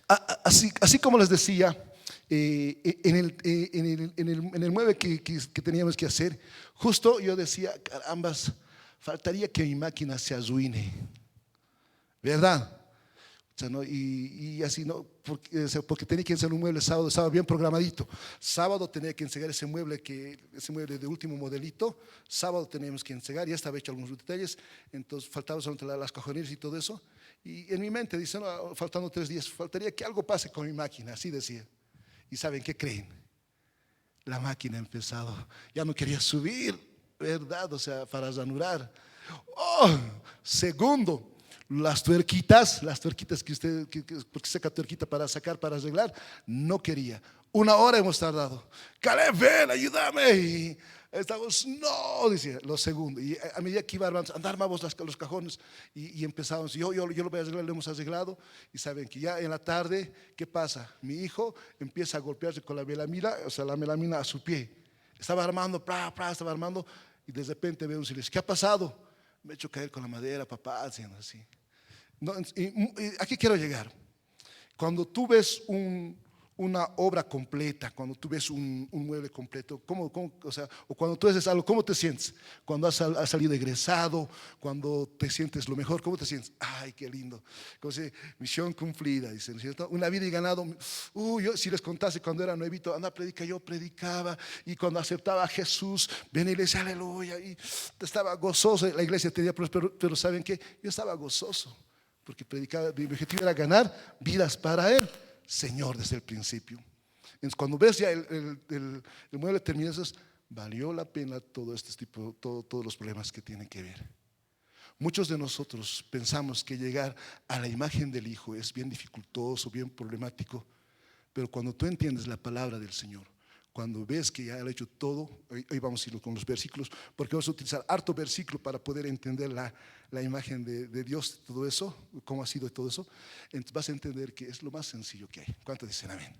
Así como les decía, en el mueble que teníamos que hacer, justo yo decía, carambas, faltaría que mi máquina se arruine, ¿verdad? O sea, ¿no? Y así, ¿no? Porque, o sea, porque tenía que enseñar un mueble sábado, estaba bien programadito. Sábado tenía que enseñar ese mueble de último modelito. Sábado teníamos que enseñar, ya estaba hecho algunos detalles, entonces faltaba solamente las cajoneras y todo eso. Y en mi mente dice, no, faltando 3 días, faltaría que algo pase con mi máquina, así decía. ¿Y saben qué creen? La máquina ha empezado, ya no quería subir, ¿verdad? O sea, para ranurar. Oh, segundo, las tuerquitas porque saca tuerquita para sacar, para arreglar, no quería. 1 hora hemos tardado. Caleb, ven, ayúdame. Y estamos, no, decía, lo segundo. Y a medida que iba armamos los cajones y empezamos. Yo lo voy a arreglar, lo hemos arreglado. Y saben que ya en la tarde, ¿qué pasa? Mi hijo empieza a golpearse con la melamina, o sea, la melamina a su pie. Estaba armando, estaba armando. Y de repente veo un silencio. ¿Qué ha pasado? Me he hecho caer con la madera, papá, haciendo así. No, aquí quiero llegar. Cuando tú ves una obra completa, cuando tú ves un mueble completo, o sea, o cuando tú haces algo, ¿cómo te sientes? Cuando has salido egresado, cuando te sientes lo mejor, ¿cómo te sientes? Ay, qué lindo. Como si, misión cumplida, dicen, ¿no es cierto? Una vida y ganado. Yo si les contase cuando era nuevito, anda, predica, yo predicaba, y cuando aceptaba a Jesús, ven a la iglesia, aleluya, y estaba gozoso. La iglesia tenía, pero ¿saben qué? Yo estaba gozoso porque predicaba, mi objetivo era ganar vidas para Él, Señor, desde el principio. Entonces, cuando ves ya el mueble terminado, valió la pena todo este tipo, todos los problemas que tienen que ver. Muchos de nosotros pensamos que llegar a la imagen del Hijo es bien dificultoso, bien problemático, pero cuando tú entiendes la palabra del Señor, cuando ves que ya ha hecho todo, hoy vamos a ir con los versículos, porque vamos a utilizar harto versículo para poder entender la imagen de Dios, todo eso, cómo ha sido todo eso, entonces vas a entender que es lo más sencillo que hay. ¿Cuántos dicen amén?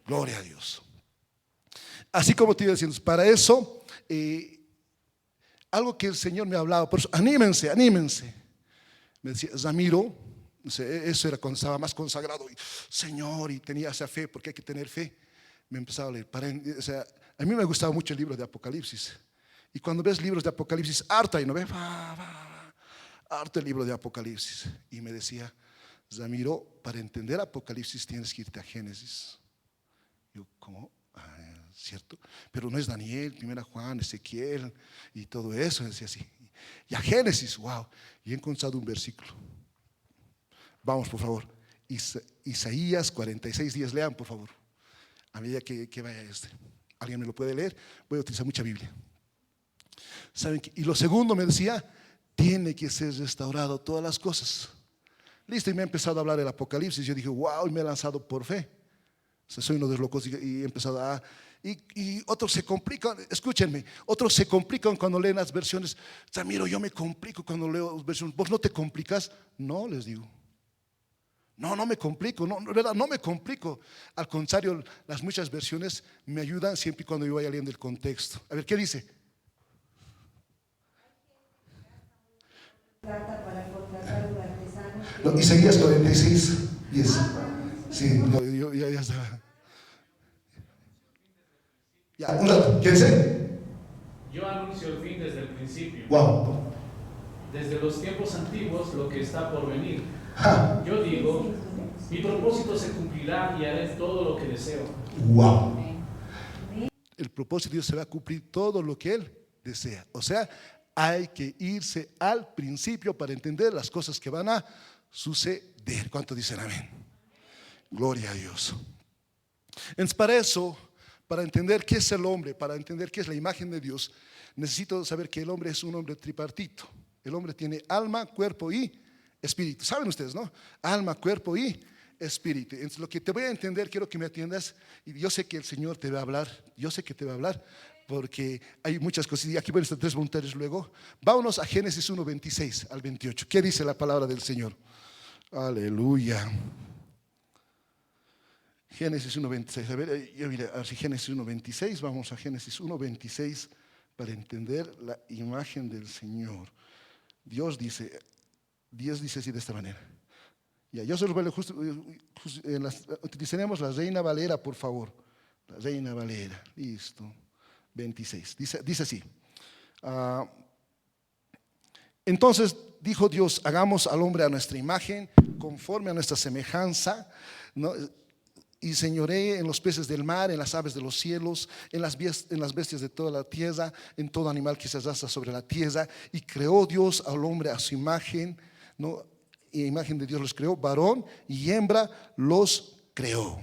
Gloria a Dios. Así como te iba diciendo, para eso, algo que el Señor me hablaba, por eso, anímense. Me decía, Ramiro, eso era cuando estaba más consagrado, y, Señor, y tenía esa fe, porque hay que tener fe. Me empezaba a leer. O sea, a mí me gustaba mucho el libro de Apocalipsis. Y cuando ves libros de Apocalipsis, harto ahí, ¿no ves? Harto el libro de Apocalipsis. Y me decía, Ramiro, para entender Apocalipsis tienes que irte a Génesis. Yo, ¿cómo? ¿Cierto? Pero no es Daniel, 1 Juan, Ezequiel y todo eso, decía así. Y a Génesis, wow. Y he encontrado un versículo. Vamos, por favor. Isaías 46 días, lean, por favor. A medida que vaya ¿alguien me lo puede leer? Voy a utilizar mucha Biblia. ¿Saben qué? Y lo segundo me decía, tiene que ser restaurado todas las cosas. Listo, y me ha empezado a hablar del Apocalipsis. Yo dije, wow, y me he lanzado por fe. O sea, soy uno de los locos y he empezado a... Y otros se complican, escúchenme, otros se complican cuando leen las versiones. Ramiro, yo me complico cuando leo las versiones. ¿Vos no te complicas? No, les digo. No me complico, ¿verdad? No me complico. Al contrario, las muchas versiones me ayudan siempre y cuando yo vaya leyendo el contexto. A ver, ¿qué dice? No, Isaías 46, 10. Sí, no, ya estaba. Ya, un rato, ¿quién dice? Yo anuncio el fin desde el principio. Wow. Desde los tiempos antiguos lo que está por venir. Ja. Yo digo, mi propósito se cumplirá y haré todo lo que deseo. Wow. El propósito de Dios se va a cumplir todo lo que Él desea. O sea, hay que irse al principio para entender las cosas que van a suceder. ¿Cuántos dicen amén? Gloria a Dios. Entonces, para eso, para entender qué es el hombre, para entender qué es la imagen de Dios, necesito saber que el hombre es un hombre tripartito. El hombre tiene alma, cuerpo y espíritu. ¿Saben ustedes, no? Alma, cuerpo y espíritu. Entonces, lo que te voy a entender, quiero que me atiendas. Y yo sé que el Señor te va a hablar. Yo sé que te va a hablar porque hay muchas cosas. Y aquí van a estar 3 voluntarios luego. Vámonos a Génesis 1, 26 al 28. ¿Qué dice la palabra del Señor? Aleluya. Génesis 1.26, a ver, yo diré, así Génesis 1.26, vamos a Génesis 1.26 para entender la imagen del Señor. Dios dice así de esta manera. Ya, yo se los voy a leer utilizaremos la Reina Valera, por favor. La Reina Valera, listo. 26, dice así. ah, Entonces dijo Dios, hagamos al hombre a nuestra imagen, conforme a nuestra semejanza, ¿no? Y señoree en los peces del mar, en las aves de los cielos, en las bestias de toda la tierra, en todo animal que se arrastra sobre la tierra. Y creó Dios al hombre a su imagen, ¿no? Y imagen de Dios los creó, varón y hembra los creó,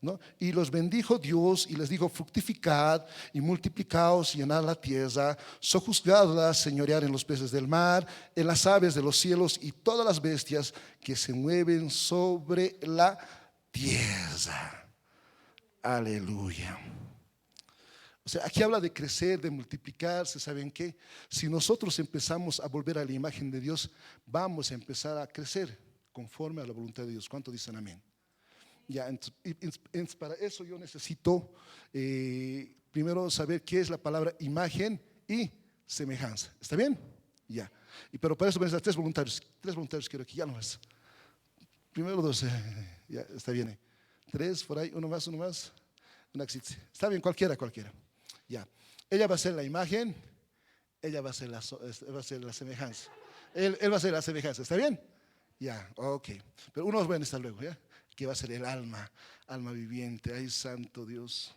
¿no? Y los bendijo Dios y les dijo: fructificad y multiplicaos, llenad la tierra, sojuzgadla, señorear en los peces del mar, en las aves de los cielos y todas las bestias que se mueven sobre la tierra. Aleluya. O sea, aquí habla de crecer, de multiplicarse. ¿Saben qué? Si nosotros empezamos a volver a la imagen de Dios, vamos a empezar a crecer conforme a la voluntad de Dios. ¿Cuánto dicen amén? Ya, entonces, para eso yo necesito primero saber qué es la palabra imagen y semejanza. ¿Está bien? Ya. Pero para eso voy a necesitar tres voluntarios quiero aquí, ya no más. Primero dos, ya está bien. Tres, por ahí, uno más. Una exit. Está bien, cualquiera. Ya. Ella va a ser la imagen, ella va a ser la semejanza. Él va a ser la semejanza, ¿está bien? Ya, ok. Pero unos van a estar luego, ¿ya? Que va a ser el alma viviente. Ay, santo Dios.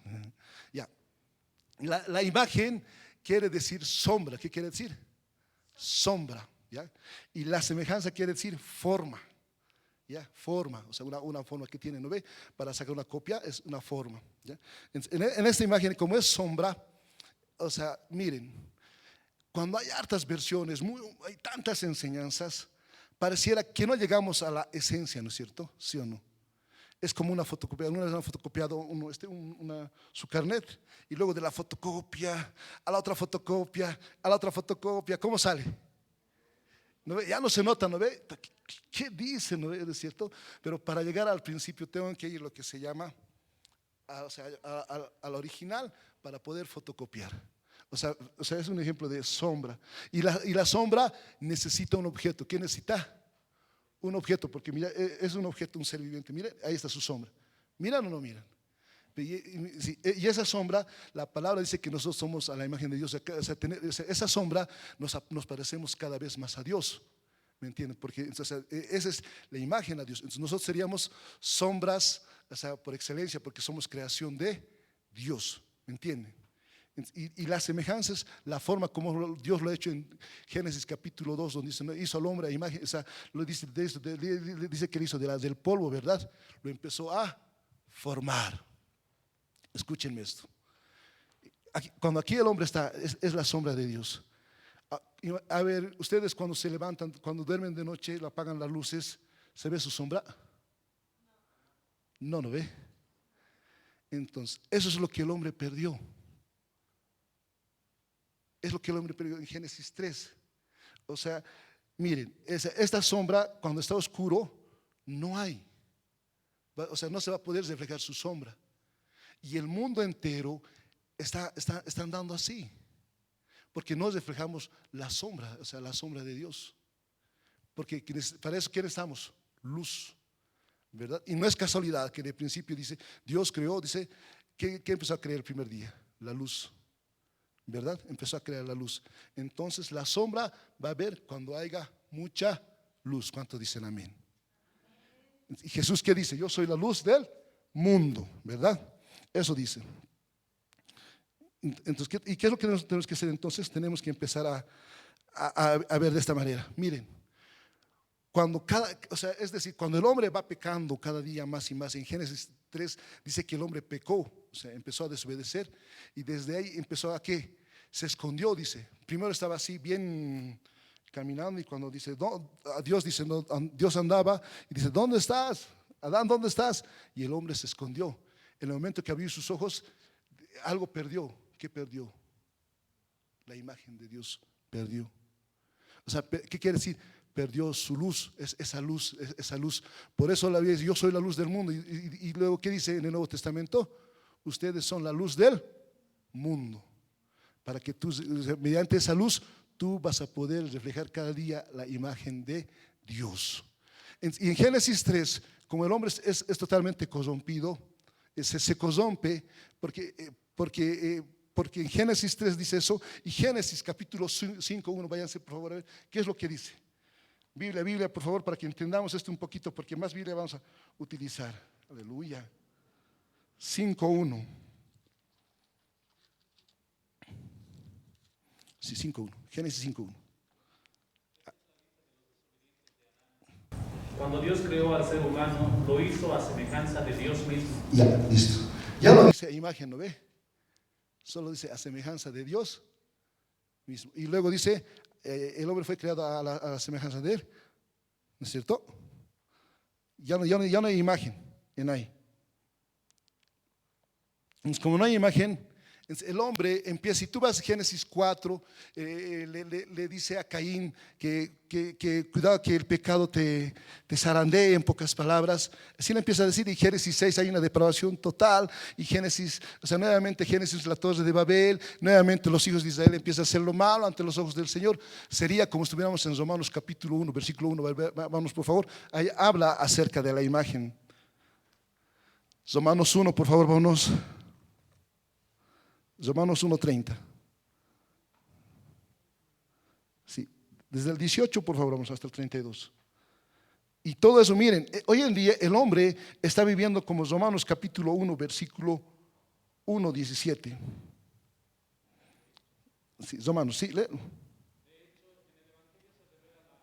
Ya. La imagen quiere decir sombra. ¿Qué quiere decir? Sombra, ¿ya? Y la semejanza quiere decir forma. ¿Ya? Forma, o sea, una forma que tiene, ¿no ve? Para sacar una copia es una forma, ¿ya? En esta imagen, como es sombra, o sea, miren, cuando hay hartas versiones, hay tantas enseñanzas, pareciera que no llegamos a la esencia, ¿no es cierto? ¿Sí o no? Es como una fotocopia. Una vez han fotocopiado su carnet, y luego de la fotocopia a la otra fotocopia, ¿cómo sale? ¿No ve? Ya no se nota, ¿no ve? ¿Qué dice? ¿No ve? ¿Es cierto? Pero para llegar al principio tengo que ir lo que se llama al original para poder fotocopiar. O sea, es un ejemplo de sombra. Y la sombra necesita un objeto. ¿Qué necesita? Un objeto, porque mira, es un objeto, un ser viviente. Mira, ahí está su sombra. ¿Miran o no miran? Y esa sombra, la palabra dice que nosotros somos a la imagen de Dios. Esa sombra nos parecemos cada vez más a Dios. ¿Me entienden? Porque entonces, esa es la imagen a Dios. Entonces nosotros seríamos sombras, o sea, por excelencia, porque somos creación de Dios. ¿Me entienden? Y las semejanzas, la forma como Dios lo ha hecho en Génesis capítulo 2, donde dice: hizo al hombre a imagen, o sea, lo dice que lo hizo del polvo, ¿verdad? Lo empezó a formar. Escúchenme esto. Cuando aquí el hombre está, es la sombra de Dios. A ver, ustedes cuando se levantan, cuando duermen de noche, le apagan las luces, ¿se ve su sombra? No ve. Entonces, eso es lo que el hombre perdió. Es lo que el hombre perdió en Génesis 3. O sea, miren, esta sombra, cuando está oscuro, no hay. O sea, no se va a poder reflejar su sombra. Y el mundo entero está andando así, porque no reflejamos la sombra, o sea, la sombra de Dios. Porque para eso, ¿quién estamos? Luz, ¿verdad? Y no es casualidad que de principio dice, Dios creó, dice, ¿qué empezó a crear el primer día? La luz, ¿verdad? Empezó a crear la luz. Entonces la sombra va a haber cuando haya mucha luz. ¿Cuántos dicen amén? Y Jesús, ¿qué dice? Yo soy la luz del mundo, ¿verdad? Eso dice. Entonces, ¿y qué es lo que tenemos que hacer entonces? Tenemos que empezar a ver de esta manera. Miren, es decir, cuando el hombre va pecando cada día más y más, en Génesis 3 dice que el hombre pecó, o sea, empezó a desobedecer, y desde ahí empezó a ¿qué? Se escondió, dice. Primero estaba así bien caminando, y cuando dice, Dios andaba y dice, ¿dónde estás? Adán, ¿dónde estás? Y el hombre se escondió. En el momento que abrió sus ojos, algo perdió. ¿Qué perdió? La imagen de Dios perdió. O sea, ¿qué quiere decir? Perdió su luz, esa luz. Por eso la Biblia dice: yo soy la luz del mundo. Y luego, ¿qué dice en el Nuevo Testamento? Ustedes son la luz del mundo. Para que tú, mediante esa luz, tú vas a poder reflejar cada día la imagen de Dios. Y en Génesis 3, como el hombre es totalmente corrompido, se corrompe porque en Génesis 3 dice eso, y Génesis capítulo 5:1, váyanse por favor a ver qué es lo que dice. Biblia, por favor, para que entendamos esto un poquito, porque más Biblia vamos a utilizar. Aleluya. 5:1. Sí, 5:1. Génesis 5:1. Cuando Dios creó al ser humano, lo hizo a semejanza de Dios mismo. Ya, listo. Ya no dice imagen, ¿no ve? Solo dice a semejanza de Dios mismo. Y luego dice, el hombre fue creado a la semejanza de Él. ¿No es cierto? Ya no hay imagen en ahí. Como no hay imagen, el hombre empieza, si tú vas a Génesis 4, le dice a Caín que cuidado que el pecado te zarandee, en pocas palabras. Así le empieza a decir, y Génesis 6 hay una depravación total, y Génesis, nuevamente Génesis, la torre de Babel, nuevamente los hijos de Israel empiezan a hacer lo malo ante los ojos del Señor. Sería como estuviéramos en Romanos capítulo 1, versículo 1, vamos por favor, ahí habla acerca de la imagen. Romanos 1, por favor, vámonos. Romanos 1:30. Sí, desde el 18, por favor, vamos hasta el 32. Y todo eso, miren, hoy en día el hombre está viviendo como Romanos capítulo 1, versículo 1:17. Sí, Romanos, sí, léelo.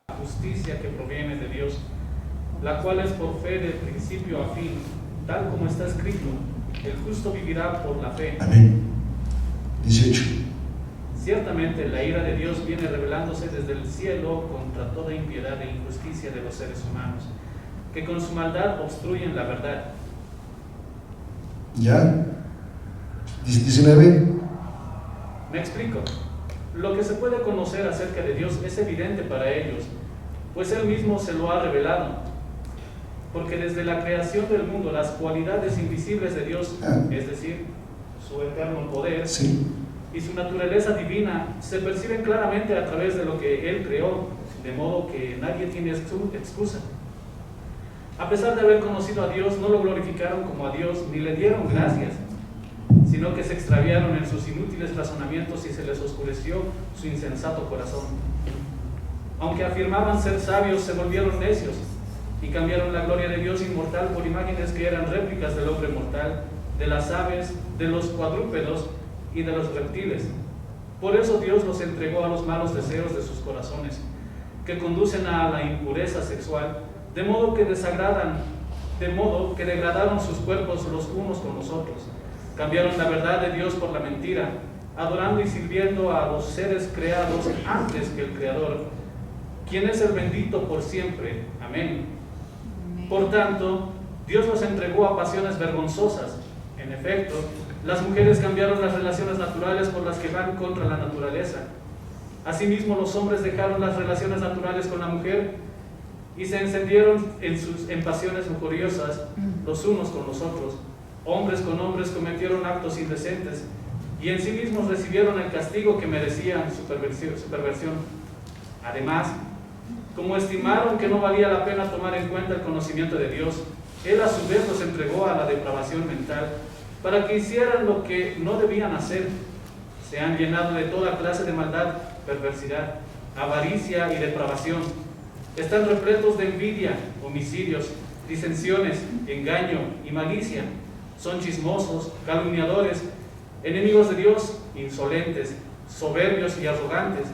La justicia que proviene de Dios, la cual es por fe de principio a fin, tal como está escrito, el justo vivirá por la fe. Amén. 18. Ciertamente la ira de Dios viene revelándose desde el cielo contra toda impiedad e injusticia de los seres humanos, que con su maldad obstruyen la verdad. ¿Ya? 19. Me explico. Lo que se puede conocer acerca de Dios es evidente para ellos, pues Él mismo se lo ha revelado. Porque desde la creación del mundo las cualidades invisibles de Dios, es decir, su eterno poder, Sí. y su naturaleza divina se perciben claramente a través de lo que Él creó, de modo que nadie tiene excusa. A pesar de haber conocido a Dios, no lo glorificaron como a Dios, ni le dieron gracias, sino que se extraviaron en sus inútiles razonamientos y se les oscureció su insensato corazón. Aunque afirmaban ser sabios, se volvieron necios y cambiaron la gloria de Dios inmortal por imágenes que eran réplicas del hombre mortal, de las aves, de los cuadrúpedos y de los reptiles. Por eso Dios los entregó a los malos deseos de sus corazones, que conducen a la impureza sexual, de modo que degradaron sus cuerpos los unos con los otros. Cambiaron la verdad de Dios por la mentira, adorando y sirviendo a los seres creados antes que el Creador, quien es el bendito por siempre. Amén. Por tanto, Dios los entregó a pasiones vergonzosas. En efecto, las mujeres cambiaron las relaciones naturales por las que van contra la naturaleza. Asimismo, los hombres dejaron las relaciones naturales con la mujer y se encendieron en pasiones lujuriosas los unos con los otros. Hombres con hombres cometieron actos indecentes y en sí mismos recibieron el castigo que merecían su perversión. Además, como estimaron que no valía la pena tomar en cuenta el conocimiento de Dios, Él a su vez los entregó a la depravación mental para que hicieran lo que no debían hacer. Se han llenado de toda clase de maldad, perversidad, avaricia y depravación. Están repletos de envidia, homicidios, disensiones, engaño y malicia. Son chismosos, calumniadores, enemigos de Dios, insolentes, soberbios y arrogantes.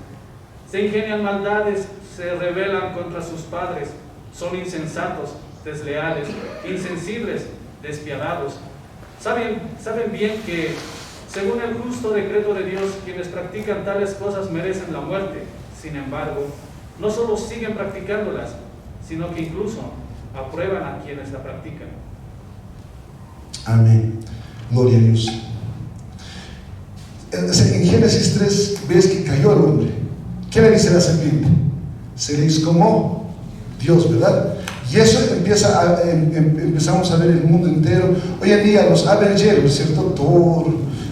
Se ingenian maldades, se rebelan contra sus padres, son insensatos, desleales, insensibles, despiadados. Saben bien que, según el justo decreto de Dios, quienes practican tales cosas merecen la muerte. Sin embargo, no solo siguen practicándolas, sino que incluso aprueban a quienes la practican. Amén. Gloria a Dios. En Génesis 3 ves que cayó el hombre. ¿Qué le dice la serpiente? Seréis como Dios, ¿verdad? Y eso empezamos a ver el mundo entero. Hoy en día los Avengers, ¿cierto? Thor,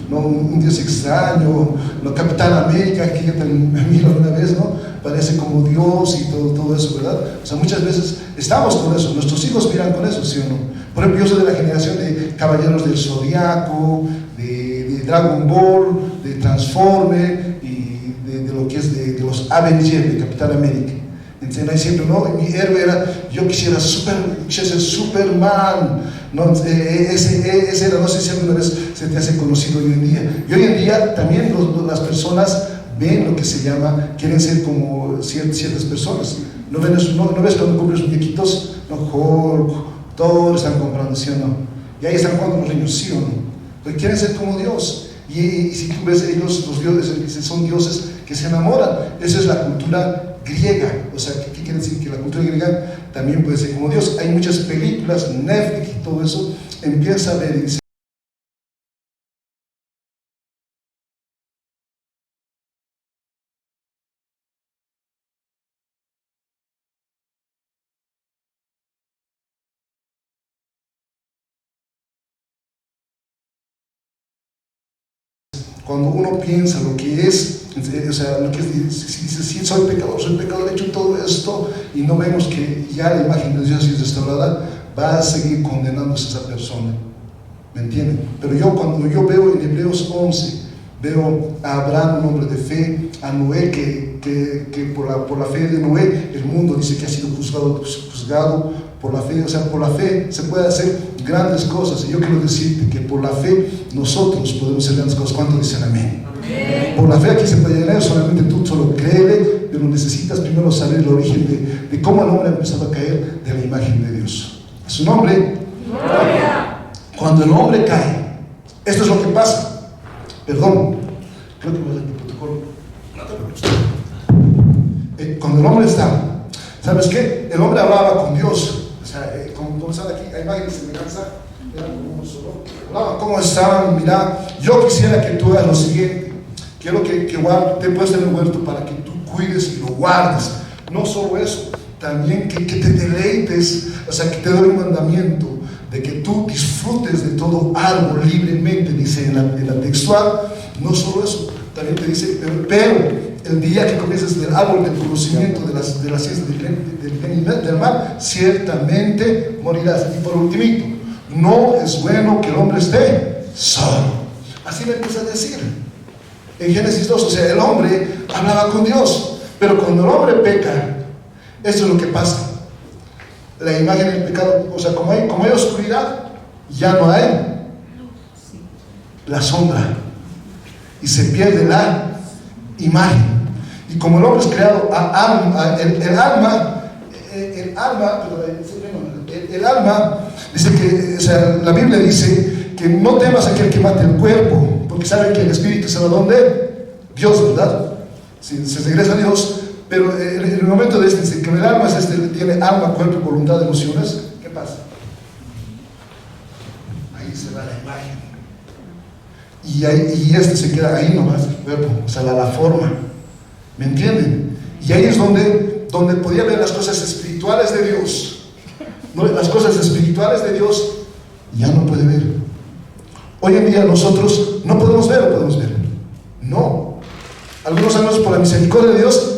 ¿no? Un Dios extraño, ¿no? Capitán América, que yo también miro una vez, ¿no? Parece como Dios y todo eso, ¿verdad? O sea, muchas veces estamos con eso, nuestros hijos miran con eso, ¿sí o no? Por ejemplo, yo soy de la generación de Caballeros del Zodiaco, de Dragon Ball, de Transformer y de lo que es de los Avengers, de Capitán América. Entonces, ahí siempre, ¿no? Mi héroe era, yo quisiera ser Superman, ¿no? Ese era, no sé si alguna vez se te hace conocido hoy en día. Y hoy en día también las personas ven lo que se llama, quieren ser como ciertas personas. ¿No ves cuando compras muñequitos? No, Hulk, todos están comprando, ¿sí o no? Y ahí están jugando los niños, ¿sí o no? Porque quieren ser como Dios. Y si tú ves ellos, los dioses, son dioses que se enamoran. Esa es la cultura griega. O sea, ¿qué quiere decir? Que la cultura griega también puede ser como Dios. Hay muchas películas, Netflix y todo eso. Empieza a ver y dice, cuando uno piensa lo que es, o sea, lo que es, si dice, sí, soy pecador, he hecho todo esto, y no vemos que ya la imagen de Dios es restaurada, va a seguir condenándose a esa persona, ¿me entienden? Pero cuando yo veo en Hebreos 11, veo a Abraham, un hombre de fe, a Noé, que por la fe de Noé, el mundo dice que ha sido juzgado por la fe. O sea, por la fe se puede hacer grandes cosas, y yo quiero decirte que por la fe nosotros podemos hacer grandes cosas. ¿Cuántos dicen amén? Amén. Por la fe aquí se puede llegar, solamente tú solo créele, pero necesitas primero saber el origen de cómo el hombre ha empezado a caer de la imagen de Dios. Su nombre, gloria. Cuando el hombre cae, esto es lo que pasa. Perdón, creo que voy a hacer el protocolo. Cuando el hombre está, ¿sabes qué? El hombre hablaba con Dios. O sea, como están aquí, hay imágenes de semejanza. ¿Cómo estaban? Mira, yo quisiera que tú hagas lo siguiente. Quiero que te puedes tener un huerto para que tú cuides y lo guardes. No solo eso, también que te deleites. O sea, que te doy un mandamiento de que tú disfrutes de todo árbol libremente, dice en la textual. No solo eso, también te dice, pero el día que comiences del árbol del conocimiento de las ciencias del bien y del mal, ciertamente morirás. Y por ultimito, no es bueno que el hombre esté solo. Así le empieza a decir en Génesis 2. O sea, el hombre hablaba con Dios, pero cuando el hombre peca, esto es lo que pasa. La imagen del pecado, o sea, como hay oscuridad, ya no hay la sombra y se pierde la imagen. Y como el hombre es creado el alma dice que, o sea, la Biblia dice que no temas a aquel que mate el cuerpo, porque saben que el espíritu se va a donde Dios, ¿verdad? Se regresa a Dios. Pero en el momento de dice que el alma tiene alma, cuerpo, voluntad, emociones. ¿Qué pasa? Ahí se va la imagen. Y se queda ahí nomás, el cuerpo, o sea, la forma. ¿Me entienden? Y ahí es donde podía ver las cosas espirituales de Dios. ¿No? Las cosas espirituales de Dios ya no puede ver. Hoy en día nosotros no podemos ver o podemos ver. No. Algunos años por la misericordia de Dios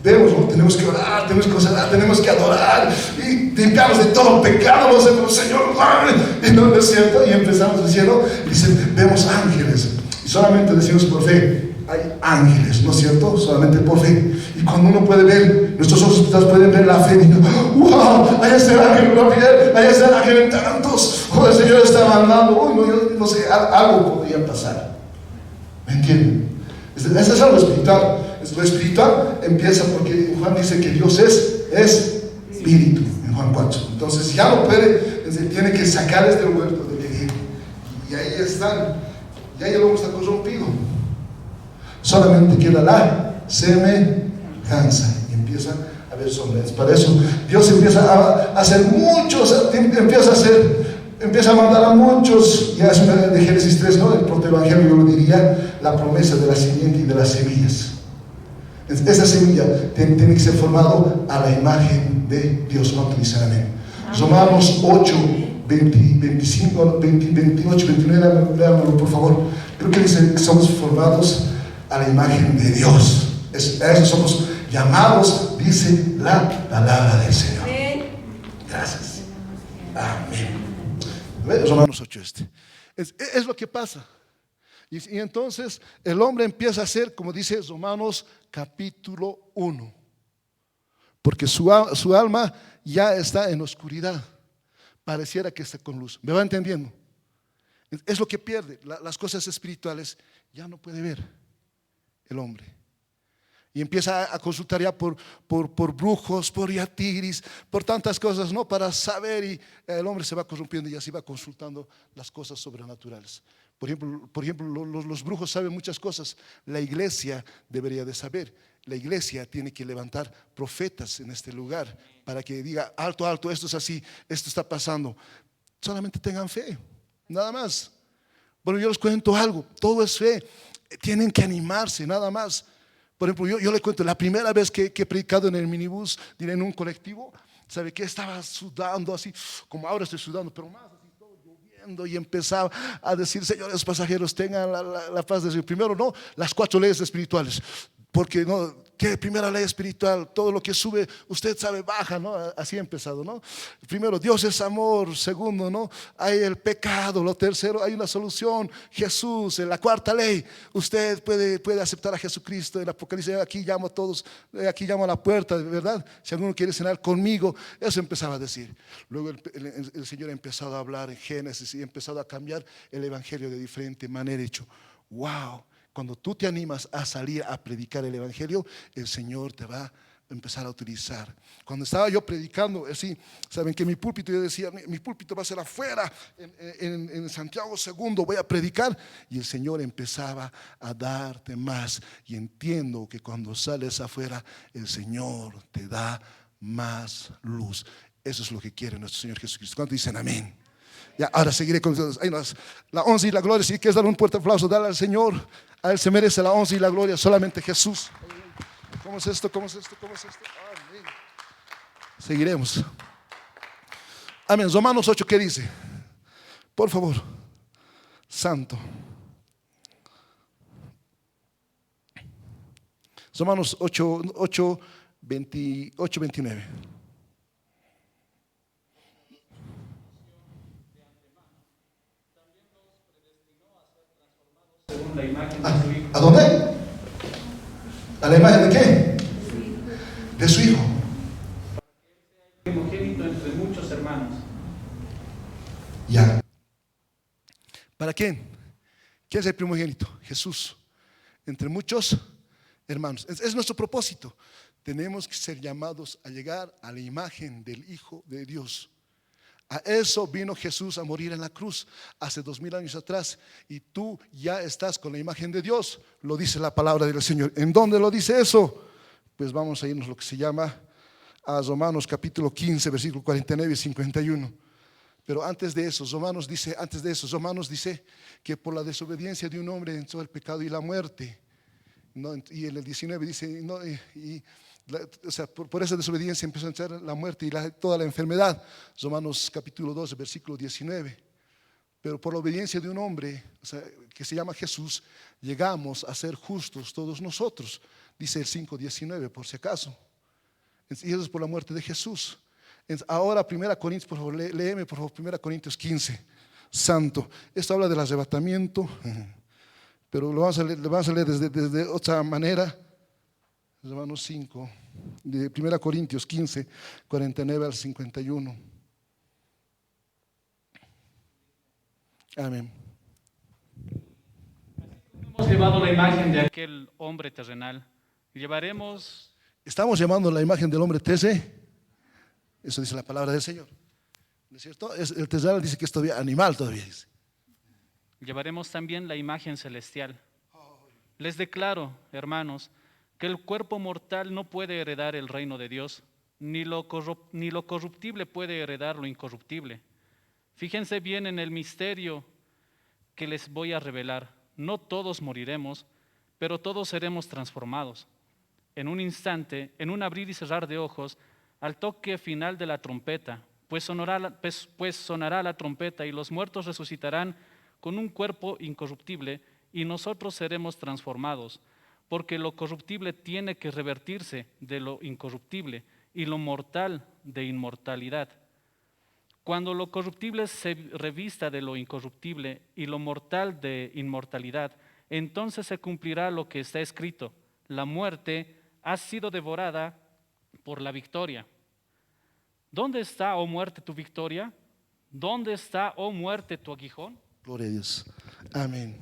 vemos, ¿no? Tenemos que orar, tenemos que consalar, tenemos que adorar y limpiarnos de todo pecado, no hacemos, Señor, y no es cierto. Y empezamos diciendo, dicen, vemos ángeles, y solamente decimos por fe, hay ángeles, ¿no es cierto? Solamente por fe. Y cuando uno puede ver, nuestros ojos espirituales pueden ver la fe, y wow, allá está el ángel, allá está el ángel en tantos, el Señor estaba andando, uy, no sé, algo podría pasar. ¿Me entienden? Eso es algo espiritual. Lo espiritual empieza porque Juan dice que Dios es espíritu, en Juan 4. Entonces ya no puede, tiene que sacarles del huerto del Edén. Y ahí están, ya el hombre está corrompido. Solamente queda la semejanza y empieza a haber sombras. Para eso Dios empieza a hacer muchos, empieza a mandar a muchos. Ya es una de Génesis 3, ¿no? El protoevangelio, yo lo diría, la promesa de la simiente y de las semillas. Esa semilla tiene que ser formado a la imagen de Dios. ¿Cuánto dicen amén? Romanos 8, 25, 20, 28, 29, véanlo por favor. Creo que dice que somos formados a la imagen de Dios. A eso somos llamados, dice la palabra del Señor. Gracias. Amén. Romanos 8 es lo que pasa. Y entonces el hombre empieza a ser, como dice Romanos capítulo 1, porque su alma ya está en oscuridad, pareciera que está con luz. ¿Me va entendiendo? Es lo que pierde, las cosas espirituales ya no puede ver el hombre. Y empieza a consultar ya por brujos, por yatiris, por tantas cosas, ¿no? Para saber, y el hombre se va corrompiendo y así va consultando las cosas sobrenaturales. Por ejemplo, los brujos saben muchas cosas. La iglesia debería de saber. La iglesia tiene que levantar profetas en este lugar para que diga, alto, alto, esto es así, esto está pasando. Solamente tengan fe, nada más. Bueno, yo les cuento algo, todo es fe. Tienen que animarse, nada más. Por ejemplo, yo le cuento, la primera vez que he predicado en el minibús, en un colectivo, ¿sabe qué? Estaba sudando así, como ahora estoy sudando, pero más así, todo lloviendo, y empezaba a decir, señores pasajeros, tengan la paz de Dios. Primero, no, las 4 leyes espirituales. Porque no, ¿qué? Primera ley espiritual, todo lo que sube, usted sabe, baja, ¿no? Así ha empezado, ¿no? Primero, Dios es amor. Segundo, ¿no? Hay el pecado. Lo tercero, hay una solución, Jesús. En la 4ª ley, usted puede aceptar a Jesucristo. En Apocalipsis, aquí llamo a todos, aquí llamo a la puerta, ¿verdad? Si alguno quiere cenar conmigo, eso empezaba a decir. Luego el Señor ha empezado a hablar en Génesis y ha empezado a cambiar el evangelio de diferente manera. He dicho, wow. Cuando tú te animas a salir a predicar el evangelio, el Señor te va a empezar a utilizar. Cuando estaba yo predicando, así, saben que mi púlpito, yo decía, mi púlpito va a ser afuera, en Santiago 2 voy a predicar, y el Señor empezaba a darte más. Y entiendo que cuando sales afuera, el Señor te da más luz. Eso es lo que quiere nuestro Señor Jesucristo. ¿Cuántos dicen amén? Ya, ahora seguiré con ustedes. La honra y la gloria. Si quieres dar un fuerte aplauso, dale al Señor. A Él se merece la honra y la gloria, solamente Jesús. ¿Cómo es esto? ¿Cómo es esto? ¿Cómo es esto? Amén. Seguiremos. Amén. Romanos 8, ¿qué dice? Por favor. Santo. Romanos 8, 28, 29. Según la imagen de su Hijo. ¿A dónde? ¿A la imagen de qué? De su Hijo. Primogénito entre muchos hermanos. Ya. ¿Para quién? ¿Quién es el primogénito? Jesús. Entre muchos hermanos. Es nuestro propósito. Tenemos que ser llamados a llegar a la imagen del Hijo de Dios. A eso vino Jesús a morir en la cruz hace 2000 años atrás. Y tú ya estás con la imagen de Dios. Lo dice la palabra del Señor. ¿En dónde lo dice eso? Pues vamos a irnos a lo que se llama a Romanos capítulo 15, versículo 49 y 51. Pero antes de eso, Romanos dice que por la desobediencia de un hombre entró el pecado y la muerte, ¿no? Y en el 19 dice, no, o sea, por esa desobediencia empezó a entrar la muerte y toda la enfermedad. Romanos capítulo 12, versículo 19. Pero por la obediencia de un hombre, o sea, que se llama Jesús, llegamos a ser justos todos nosotros. Dice el 5:19, por si acaso. Y eso es por la muerte de Jesús. Ahora 1 Corintios, por favor, léeme por favor 1 Corintios 15. Santo. Esto habla del arrebatamiento, pero lo vamos a leer desde otra manera. Romanos 5, de 1 Corintios 15, 49 al 51. Amén. Hemos llevado la imagen de aquel hombre terrenal. Estamos llamando la imagen del hombre terrenal. Eso dice la palabra del Señor. ¿No es cierto? El terrenal dice que es todavía animal, todavía dice. Llevaremos también la imagen celestial. Les declaro, hermanos, que el cuerpo mortal no puede heredar el reino de Dios, ni lo corruptible puede heredar lo incorruptible. Fíjense bien en el misterio que les voy a revelar. No todos moriremos, pero todos seremos transformados. En un instante, en un abrir y cerrar de ojos, al toque final de la trompeta, pues sonará la trompeta y los muertos resucitarán con un cuerpo incorruptible y nosotros seremos transformados, porque lo corruptible tiene que revertirse de lo incorruptible y lo mortal de inmortalidad. Cuando lo corruptible se revista de lo incorruptible y lo mortal de inmortalidad, entonces se cumplirá lo que está escrito: la muerte ha sido devorada por la victoria. ¿Dónde está, oh muerte, tu victoria? ¿Dónde está, oh muerte, tu aguijón? Gloria a Dios. Amén.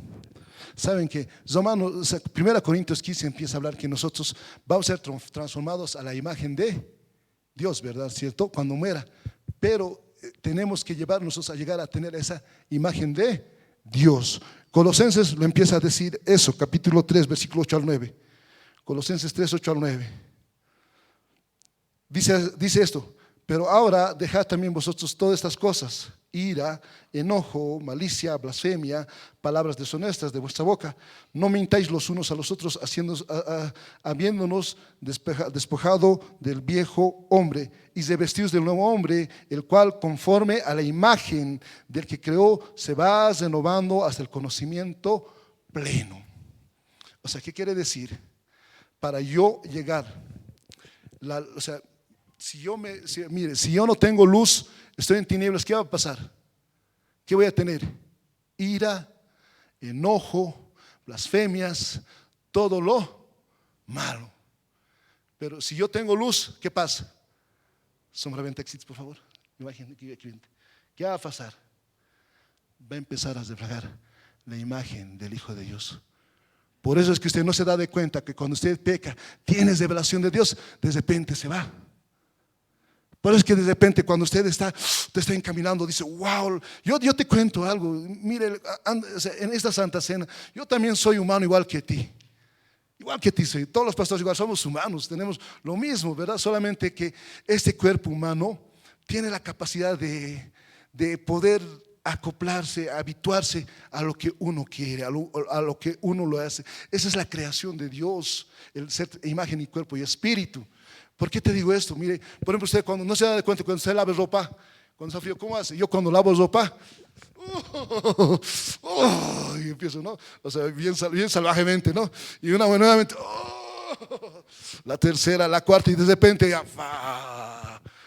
Saben que Romanos, o sea, 1 Corintios 15 empieza a hablar que nosotros vamos a ser transformados a la imagen de Dios, ¿verdad? ¿Cierto? Cuando muera. Pero tenemos que llevarnos a llegar a tener esa imagen de Dios. Colosenses lo empieza a decir eso, capítulo 3, versículo 8 al 9. Colosenses 3, 8 al 9. Dice esto: pero ahora dejad también vosotros todas estas cosas: ira, enojo, malicia, blasfemia, palabras deshonestas de vuestra boca. No mintáis los unos a los otros, habiéndonos despojado del viejo hombre y revestidos del nuevo hombre, el cual, conforme a la imagen del que creó, se va renovando hasta el conocimiento pleno. O sea, ¿qué quiere decir? Para yo llegar, o sea, si yo no tengo luz, estoy en tinieblas, ¿qué va a pasar? ¿Qué voy a tener? Ira, enojo, blasfemias, todo lo malo. Pero si yo tengo luz, ¿qué pasa? Sombra, vente, exits, por favor. ¿Qué va a pasar? Va a empezar a reflejar la imagen del Hijo de Dios. Por eso es que usted no se da de cuenta que cuando usted peca, tienes revelación de Dios, de repente se va. Por eso es que de repente cuando usted está encaminando, dice: wow, yo te cuento algo. Mire, en esta Santa Cena, yo también soy humano igual que ti. Igual que ti soy. Todos los pastores igual somos humanos, tenemos lo mismo, ¿verdad? Solamente que este cuerpo humano tiene la capacidad de poder acoplarse, habituarse a lo que uno quiere, a lo que uno lo hace. Esa es la creación de Dios, el ser imagen y cuerpo y espíritu. ¿Por qué te digo esto? Mire, por ejemplo, usted cuando no se da cuenta, cuando usted lava ropa, cuando está frío, ¿cómo hace? Yo cuando lavo ropa, y empiezo, ¿no? O sea, bien salvajemente, ¿no? Y nuevamente, la tercera, la cuarta, y de repente ya,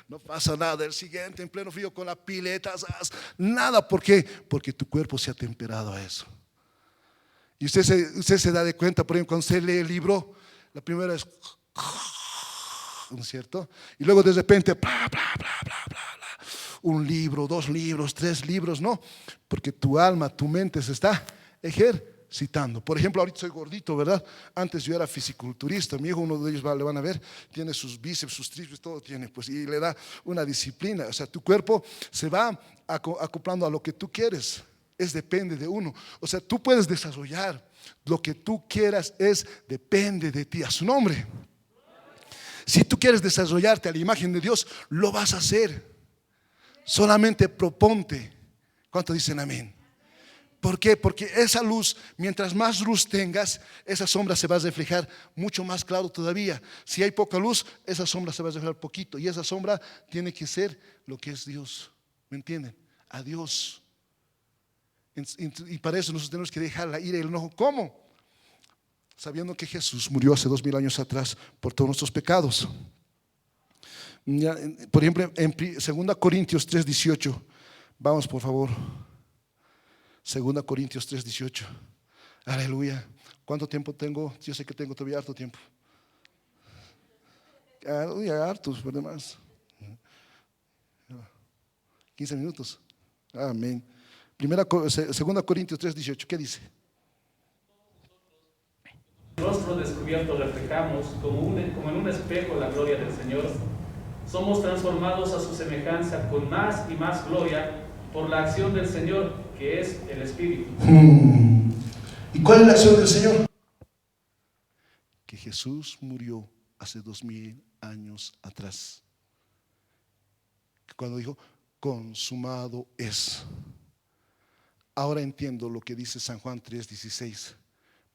no pasa nada. El siguiente, en pleno frío, con la pileta, nada. ¿Por qué? Porque tu cuerpo se ha temperado a eso. Y usted se da de cuenta, por ejemplo, cuando usted lee el libro, la primera es, ¿no es cierto? Y luego de repente, bla, bla, bla, bla, bla, bla. Un libro, 2 libros, 3 libros, ¿no? Porque tu alma, tu mente se está ejercitando. Por ejemplo, ahorita soy gordito, ¿verdad? Antes yo era fisiculturista. Mi hijo, uno de ellos le van a ver, tiene sus bíceps, sus tríceps, todo tiene, pues, y le da una disciplina. O sea, tu cuerpo se va acoplando a lo que tú quieres. Depende de uno. O sea, tú puedes desarrollar lo que tú quieras, depende de ti. A su nombre. Si tú quieres desarrollarte a la imagen de Dios, lo vas a hacer. Solamente proponte. ¿Cuánto dicen amén? ¿Por qué? Porque esa luz, mientras más luz tengas, esa sombra se va a reflejar mucho más claro todavía. Si hay poca luz, esa sombra se va a reflejar poquito. Y esa sombra tiene que ser lo que es Dios. ¿Me entienden? A Dios. Y para eso nosotros tenemos que dejar la ira y el enojo. ¿Cómo? Sabiendo que Jesús murió hace 2000 años atrás por todos nuestros pecados. Por ejemplo, en 2 Corintios 3:18, vamos por favor. 2 Corintios 3:18. Aleluya. ¿Cuánto tiempo tengo? Yo sé que tengo todavía harto tiempo. Aleluya, hartos, por demás. 15 minutos. Amén. 2 Corintios 3:18, ¿qué dice? El rostro descubierto reflejamos como en un espejo la gloria del Señor. Somos transformados a su semejanza con más y más gloria por la acción del Señor, que es el Espíritu. ¿Y cuál es la acción del Señor? Que Jesús murió hace 2000 años atrás. Cuando dijo, consumado es. Ahora entiendo lo que dice San Juan 3:16.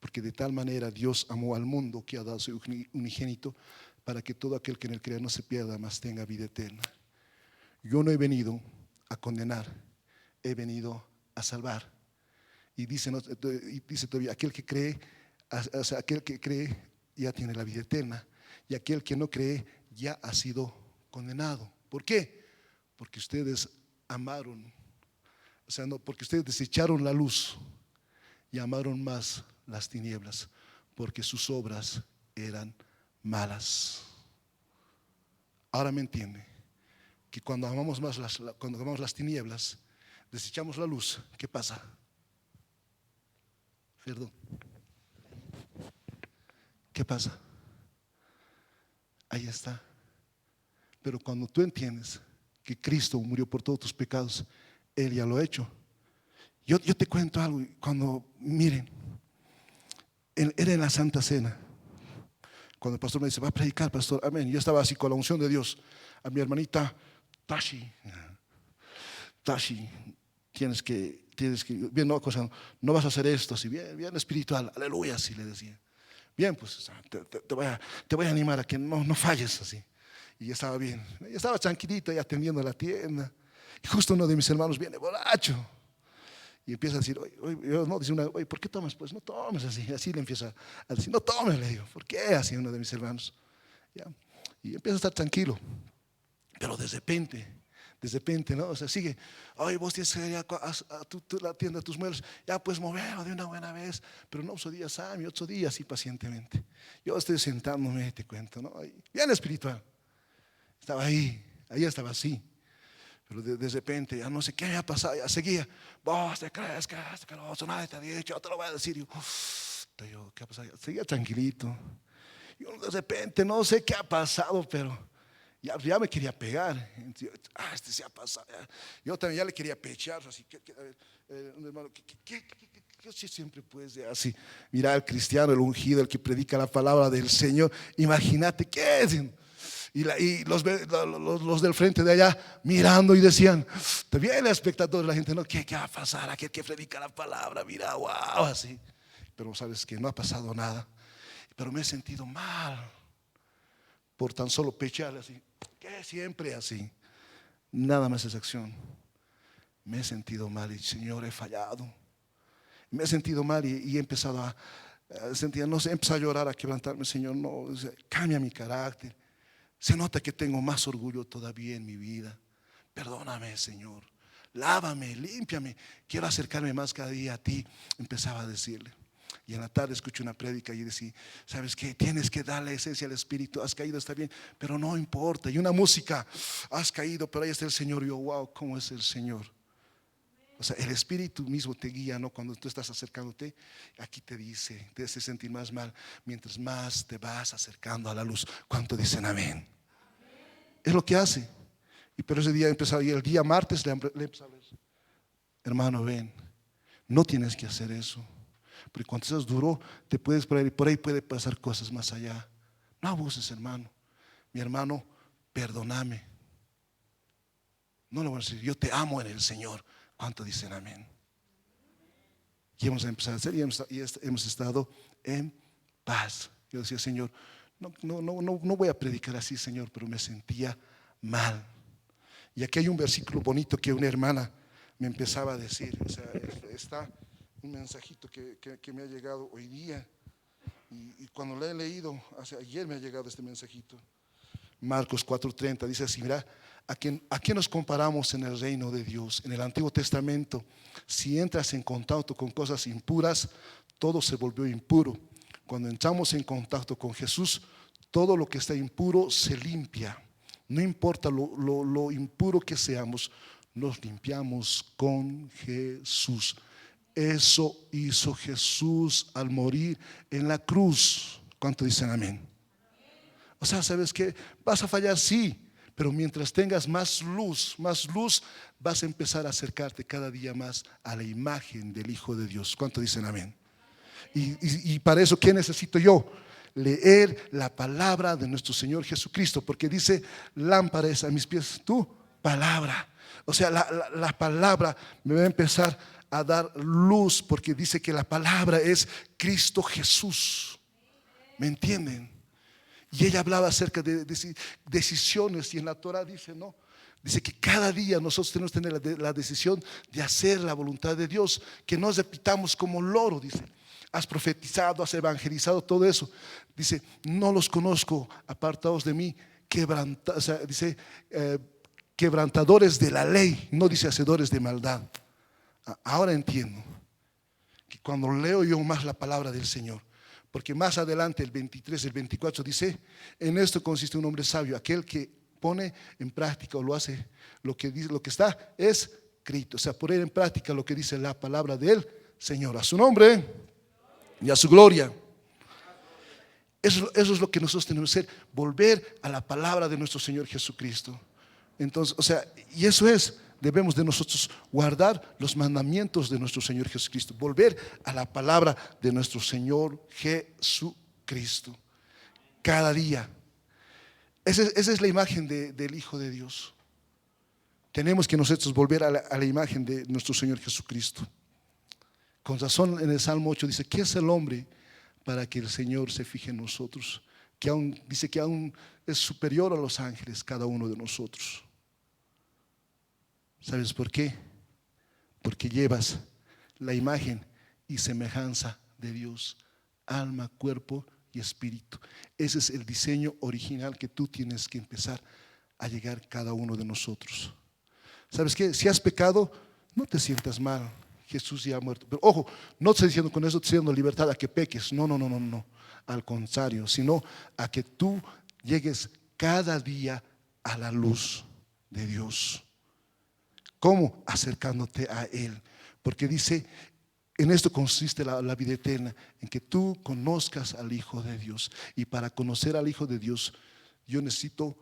Porque de tal manera Dios amó al mundo que ha dado su unigénito para que todo aquel que en él crea no se pierda, mas tenga vida eterna. yo no he venido a condenar, he venido a salvar. Y dice todavía, aquel que cree, o sea, aquel que cree ya tiene la vida eterna, y aquel que no cree ya ha sido condenado. ¿Por qué? Porque ustedes amaron, o sea, no, porque ustedes desecharon la luz y amaron más las tinieblas, porque sus obras eran malas. Ahora me entiende que cuando amamos más cuando amamos las tinieblas, desechamos la luz, ¿qué pasa? Perdón. ¿Qué pasa? Ahí está. Pero cuando tú entiendes que Cristo murió por todos tus pecados, Él ya lo ha hecho. Yo te cuento algo. Cuando, miren, era en la Santa Cena, cuando el pastor me dice, va a predicar, pastor, amén. Yo estaba así con la unción de Dios. A mi hermanita Tashi, tienes que bien, no, no vas a hacer esto, así bien espiritual, aleluya, así le decía. Bien, pues te voy a animar a que no falles así. Y ya estaba bien, ya estaba tranquilito, ya atendiendo la tienda. Y justo uno de mis hermanos viene borracho y empieza a decir, oye, ¿por qué tomas? Pues no tomes así le empieza a decir, no tomes, le digo, ¿por qué? Así uno de mis hermanos. ¿Ya? Y empieza a estar tranquilo, pero de repente, ¿no? O sea, sigue, oye, vos tienes que ir a la tienda de tus muebles, ya pues moverlo de una buena vez, pero no 8 días, Sammy, 8 días, y pacientemente. Yo estoy sentándome, te cuento, ¿no? Bien espiritual. Estaba ahí estaba así. Pero de repente, ya no sé qué había pasado, ya seguía. Vos te crees que esto, que lo otro, nadie te ha dicho, yo te lo voy a decir. Yo, ¿qué ha pasado? Seguía tranquilito. Yo de repente, no sé qué ha pasado, pero ya me quería pegar. Este se ha pasado. Yo también ya le quería pechar. Así que, un hermano, ¿qué siempre puedes decir así? Mira, el cristiano, el ungido, el que predica la palabra del Señor. Imagínate, ¿qué es? Y los del frente de allá mirando y decían, también el espectador, la gente, no, ¿qué va a pasar? Aquel que predica la palabra, mira, wow, así. Pero sabes que no ha pasado nada. Pero me he sentido mal por tan solo pecharle así. ¿Qué? Siempre así. Nada más esa acción. Me he sentido mal y Señor, he fallado. Me he sentido mal y he empezado a sentir, no sé, he empezado a llorar, a quebrantarme. Señor, no, cambia mi carácter. Se nota que tengo más orgullo todavía en mi vida. Perdóname, Señor. Lávame, límpiame. Quiero acercarme más cada día a ti. Empezaba a decirle. Y en la tarde escuché una prédica y decía, ¿sabes qué? Tienes que darle esencia al Espíritu. Has caído, está bien, pero no importa. Y una música, has caído, pero ahí está el Señor. Y yo, wow, ¿cómo es el Señor? O sea, el Espíritu mismo te guía, ¿no? Cuando tú estás acercándote, aquí te dice, te hace sentir más mal, mientras más te vas acercando a la luz. ¿Cuánto dicen amén? Es lo que hace. Y pero ese día empezaba, y el día martes le empezaba a decir, hermano, ven, no tienes que hacer eso. Porque cuando estás duro, te puedes por ahí puede pasar cosas más allá. No abuses, hermano. Mi hermano, perdóname. No le voy a decir, yo te amo en el Señor. ¿Cuánto dicen amén? Y hemos empezado a hacer y hemos estado en paz. Yo decía, Señor, no voy a predicar así, Señor, pero me sentía mal. Y aquí hay un versículo bonito que una hermana me empezaba a decir. O sea, está un mensajito que me ha llegado hoy día. Y cuando lo he leído, ayer me ha llegado este mensajito. Marcos 4:30 dice así, mira, ¿a quién nos comparamos en el reino de Dios? En el Antiguo Testamento, si entras en contacto con cosas impuras, todo se volvió impuro. Cuando entramos en contacto con Jesús, todo lo que está impuro se limpia. No importa lo impuro que seamos, nos limpiamos con Jesús. Eso hizo Jesús al morir en la cruz. ¿Cuánto dicen amén? O sea, ¿sabes qué? Vas a fallar, sí, pero mientras tengas más luz, vas a empezar a acercarte cada día más a la imagen del Hijo de Dios. ¿Cuánto dicen amén? Y para eso, ¿qué necesito yo? Leer la palabra de nuestro Señor Jesucristo, porque dice, lámpara es a mis pies tu palabra. O sea, la palabra me va a empezar a dar luz, porque dice que la palabra es Cristo Jesús. ¿Me entienden? Y ella hablaba acerca de decisiones, y en la Torah dice, no, Dice que cada día nosotros tenemos que tener la decisión de hacer la voluntad de Dios, que no repitamos como loro, dice. Has profetizado, has evangelizado, todo eso. Dice, no los conozco, apartados de mí, quebrantadores de la ley, no dice hacedores de maldad. Ahora entiendo que cuando leo yo más la palabra del Señor, porque más adelante el 23, el 24 dice, en esto consiste un hombre sabio, aquel que pone en práctica o lo hace, lo que dice, lo que está es escrito, o sea, poner en práctica lo que dice la palabra del Señor, a su nombre y a su gloria. Eso es lo que nosotros tenemos que hacer, volver a la palabra de nuestro Señor Jesucristo. Entonces, o sea, y eso es, debemos de nosotros guardar los mandamientos de nuestro Señor Jesucristo, volver a la palabra de nuestro Señor Jesucristo, cada día. Esa es la imagen del Hijo de Dios. Tenemos que nosotros volver a la imagen de nuestro Señor Jesucristo. Con razón en el Salmo 8 dice, ¿qué es el hombre para que el Señor se fije en nosotros? Dice que aún es superior a los ángeles cada uno de nosotros. ¿Sabes por qué? Porque llevas la imagen y semejanza de Dios, alma, cuerpo y espíritu. Ese es el diseño original que tú tienes que empezar a llegar cada uno de nosotros. ¿Sabes qué? Si has pecado, no te sientas mal. Jesús ya ha muerto. Pero ojo, no estoy diciendo con eso, estoy dando libertad a que peques. No. Al contrario, sino a que tú llegues cada día a la luz de Dios. ¿Cómo? Acercándote a Él. Porque dice, en esto consiste la vida eterna, en que tú conozcas al Hijo de Dios. Y para conocer al Hijo de Dios, yo necesito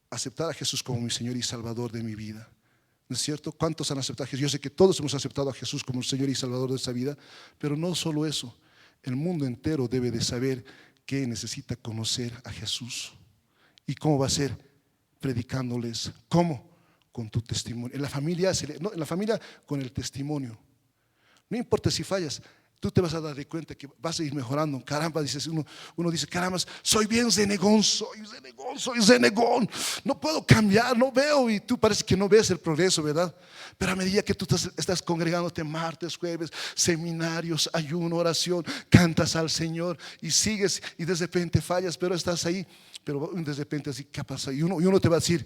aceptar a Jesús como mi Señor y Salvador de mi vida. ¿No es cierto? ¿Cuántos han aceptado a Jesús? Yo sé que todos hemos aceptado a Jesús como el Señor y Salvador de esta vida, pero no solo eso. El mundo entero debe de saber que necesita conocer a Jesús. ¿Y cómo va a ser? Predicándoles. ¿Cómo? Con tu testimonio. En la familia con el testimonio. No importa si fallas, tú te vas a dar de cuenta que vas a ir mejorando. Caramba, dices, uno dice, caramba, soy bien zenegón, soy zenegón. No puedo cambiar, no veo. Y tú parece que no ves el progreso, ¿verdad? Pero a medida que tú estás congregándote martes, jueves, seminarios, ayuno, oración, cantas al Señor y sigues y de repente fallas, pero estás ahí. Pero de repente así, ¿qué pasa? Y uno te va a decir,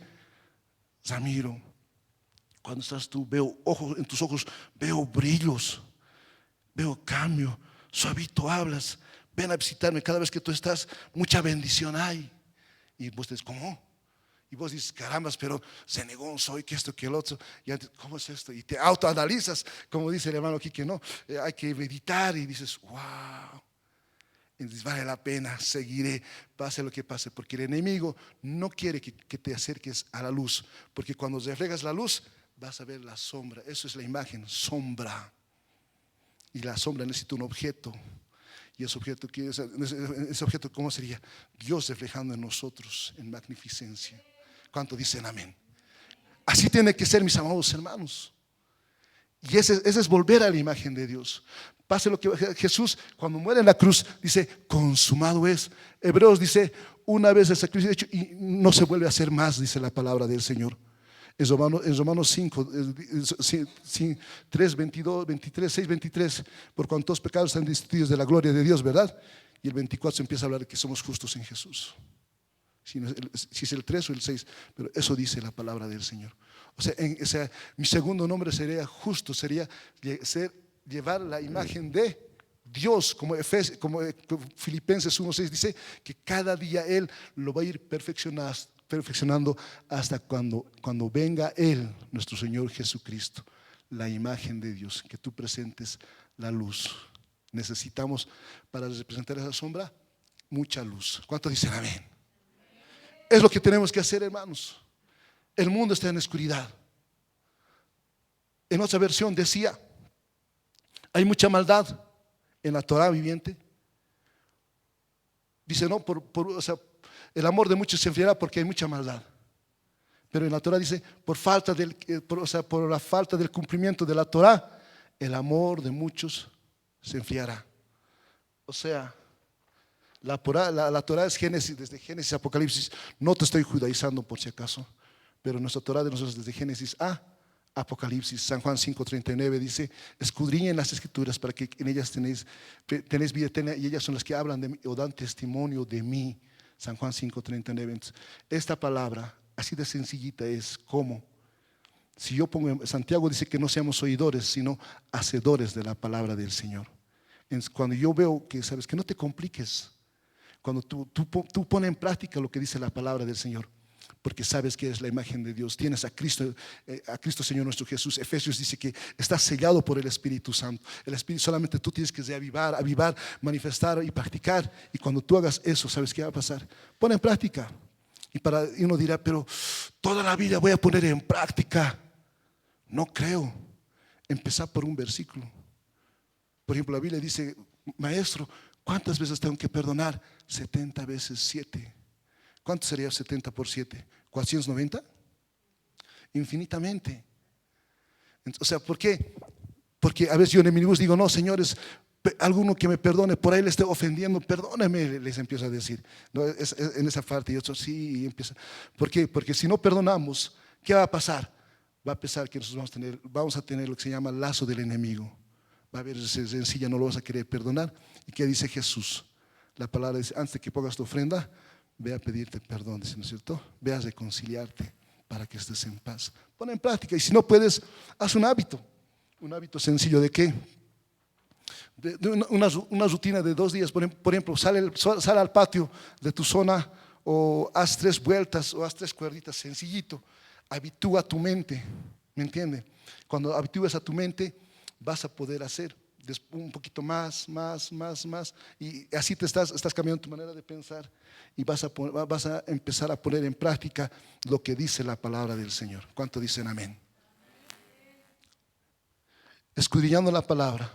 Ramiro, cuando estás tú, veo en tus ojos, veo brillos. Veo cambio, suavito hablas, ven a visitarme cada vez que tú estás, mucha bendición hay. Y vos te dices, ¿cómo? Y vos dices, carambas, pero zenegón soy, que esto, que el otro. Y antes, ¿cómo es esto? Y te autoanalizas, como dice el hermano aquí, que no, hay que meditar y dices, wow. Y dices, vale la pena, seguiré, pase lo que pase, porque el enemigo no quiere que te acerques a la luz, porque cuando reflejas la luz, vas a ver la sombra. Eso es la imagen, sombra. Y la sombra necesita un objeto. Y ese objeto, ¿cómo sería? Dios reflejando en nosotros en magnificencia. ¿Cuánto dicen amén? Así tiene que ser, mis amados hermanos. Y ese es volver a la imagen de Dios. Pase lo que Jesús, cuando muere en la cruz, dice, consumado es. Hebreos dice, una vez el sacrificio hecho y no se vuelve a hacer más, dice la palabra del Señor. En Romanos 5, 3, 22, 23, 6, 23, por cuantos pecados están destituidos de la gloria de Dios, ¿verdad? Y el 24 se empieza a hablar de que somos justos en Jesús. Si es el 3 o el 6, pero eso dice la palabra del Señor. O sea, mi segundo nombre sería justo, sería llevar la imagen de Dios, como Filipenses 1:6 dice, que cada día Él lo va a ir perfeccionando hasta cuando venga Él, nuestro Señor Jesucristo, la imagen de Dios, que tú presentes la luz. Necesitamos para representar esa sombra mucha luz. ¿Cuántos dicen amén? Es lo que tenemos que hacer, hermanos. El mundo está en oscuridad. En otra versión decía, hay mucha maldad en la Torah viviente. Dice, no, el amor de muchos se enfriará porque hay mucha maldad. Pero en la Torah dice, por la falta del cumplimiento de la Torah, el amor de muchos se enfriará. O sea, la Torah es Génesis, desde Génesis a Apocalipsis. No te estoy judaizando por si acaso, pero nuestra Torah de nosotros desde Génesis a Apocalipsis. San Juan 5:39 dice: escudriñen las escrituras para que en ellas tenéis vida eterna, y ellas son las que hablan de mí o dan testimonio de mí. San Juan 5:39. Esta palabra así de sencillita es como, si yo pongo, Santiago dice que no seamos oidores sino hacedores de la palabra del Señor. Cuando yo veo que, sabes, que no te compliques, cuando tú pones en práctica lo que dice la palabra del Señor, porque sabes que es la imagen de Dios, tienes a Cristo Señor nuestro Jesús. Efesios dice que está sellado por el Espíritu Santo. El Espíritu, solamente tú tienes que avivar, manifestar y practicar. Y cuando tú hagas eso, ¿sabes qué va a pasar? Pon en práctica. Y uno dirá: pero toda la vida voy a poner en práctica. No creo. Empezar por un versículo. Por ejemplo, la Biblia dice: maestro, ¿cuántas veces tengo que perdonar? 70 veces 7. ¿Cuánto sería 70 por 7? ¿490? Infinitamente. O sea, ¿por qué? Porque a veces yo en el minibús digo: no, señores, alguno que me perdone, por ahí le estoy ofendiendo, perdóneme, les empiezo a decir. No, en esa parte, y otros sí, y empieza. ¿Por qué? Porque si no perdonamos, ¿qué va a pasar? Va a pasar que nosotros vamos a tener lo que se llama lazo del enemigo. Va a haber sencilla, no lo vas a querer perdonar. ¿Y qué dice Jesús? La palabra dice: antes de que pongas tu ofrenda, ve a pedirte perdón, dice, ¿no es cierto? Ve a reconciliarte para que estés en paz. Pon en práctica, y si no puedes, haz un hábito sencillo. ¿De qué? Una rutina de 2 días. Por ejemplo, sale al patio de tu zona, o haz 3 vueltas, o haz 3 cuerditas, sencillito. Habitúa tu mente, ¿me entiende? Cuando habitúes a tu mente, vas a poder hacer un poquito más, y así te estás cambiando tu manera de pensar, y vas a empezar a poner en práctica lo que dice la palabra del Señor. ¿Cuánto dicen amén? Escudriñando la palabra,